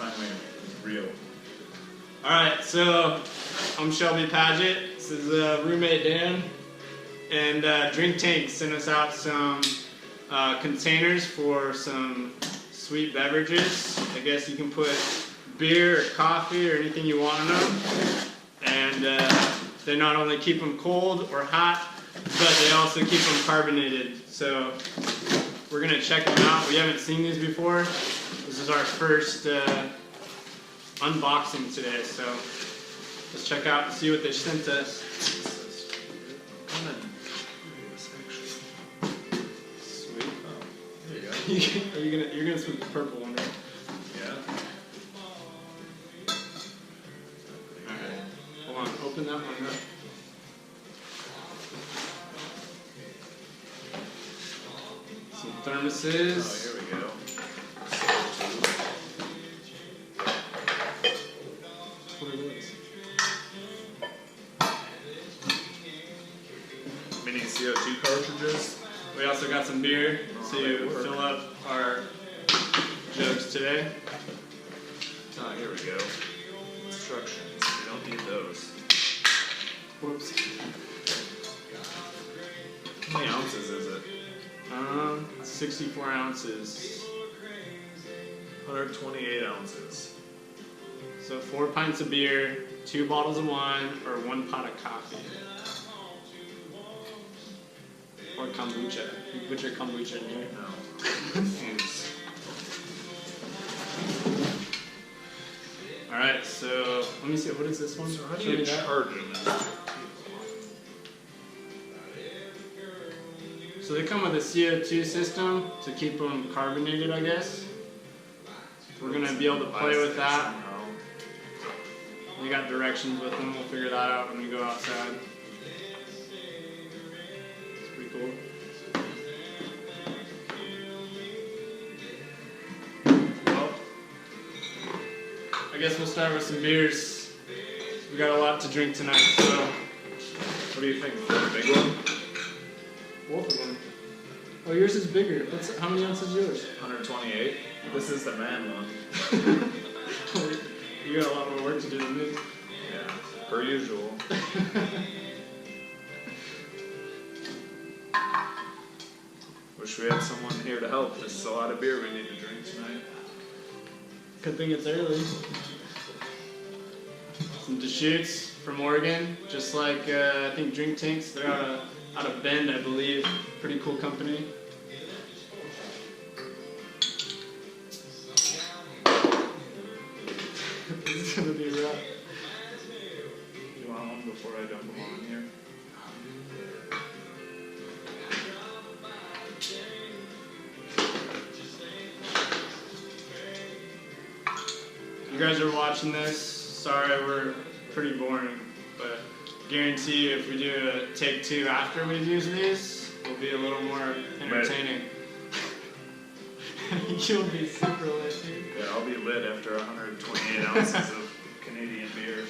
finally real. Alright, so I'm Shelby Paget. This is roommate Dan. And DrinkTanks sent us out some containers for some sweet beverages. I guess you can put beer or coffee or anything you want in them. And they not only keep them cold or hot, but they also keep them carbonated. So we're going to check them out. We haven't seen these before. This is our first unboxing today, so let's check out and see what they sent us. Sweet. Oh, there you go. You're gonna switch the purple one, right? Yeah. Alright. Hold on, open that one up. Some thermoses. Oh, here we go. What are those? Mini CO2 cartridges. We also got some beer Oh, to they work. fill up our jugs today. Oh, here we go. Instructions. We don't need those. Whoops. How many ounces is it? 64 ounces. 128 ounces. So 4 pints of beer, 2 bottles of wine, or 1 pot of coffee. Or kombucha. You put your kombucha in here. No. Confused. Alright, so let me see, what is this one? So how do Show you me that. charge them? So they come with a CO2 system to keep them carbonated, I guess. We're going to be able to play with that. We got directions with them, we'll figure that out when we go outside. It's pretty cool. Well, I guess we'll start with some beers. We got a lot to drink tonight, so What do you think? The big one? both of them. Oh, yours is bigger. How many ounces is yours? 128. This is the man one. You got a lot more work to do than me. Yeah, per usual. Wish we had someone here to help. This is a lot of beer we need to drink tonight. Good thing it's early. Some Deschutes from Oregon, just like I think DrinkTanks. They're out of Bend, I believe. Pretty cool company. This is gonna be rough. Do you want one before I dump them on here? You guys are watching this. Sorry, we're pretty boring, but guarantee you if we do a take 2 after we've used these, we'll be a little more entertaining. You'll be super lit, dude. Yeah, I'll be lit after 128 ounces of Canadian beer.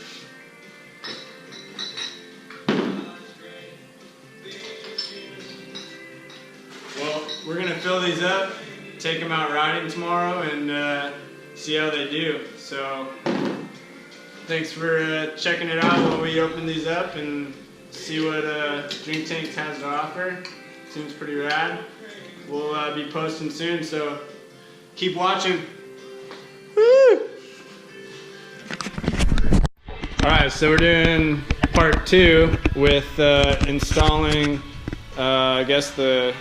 Well, we're gonna fill these up, take them out riding tomorrow, and see how they do. So, thanks for checking it out while we open these up and see what DrinkTanks has to offer. Seems pretty rad. We'll be posting soon, so keep watching. Woo! Alright, so we're doing part 2 with installing, I guess the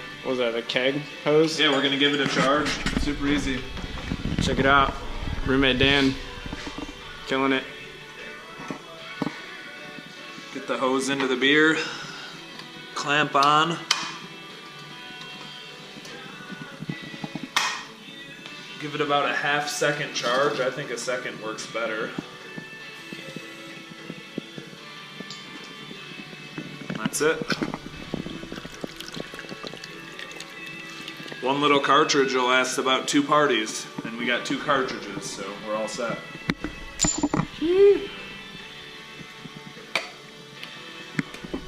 keg hose? Yeah, we're gonna give it a charge. Super easy. Check it out. Roommate Dan, killing it. Get the hose into the beer. Clamp on. Give it about a half-second charge. I think a second works better. That's it. One little cartridge will last about 2 parties, and we got 2 cartridges, so we're all set.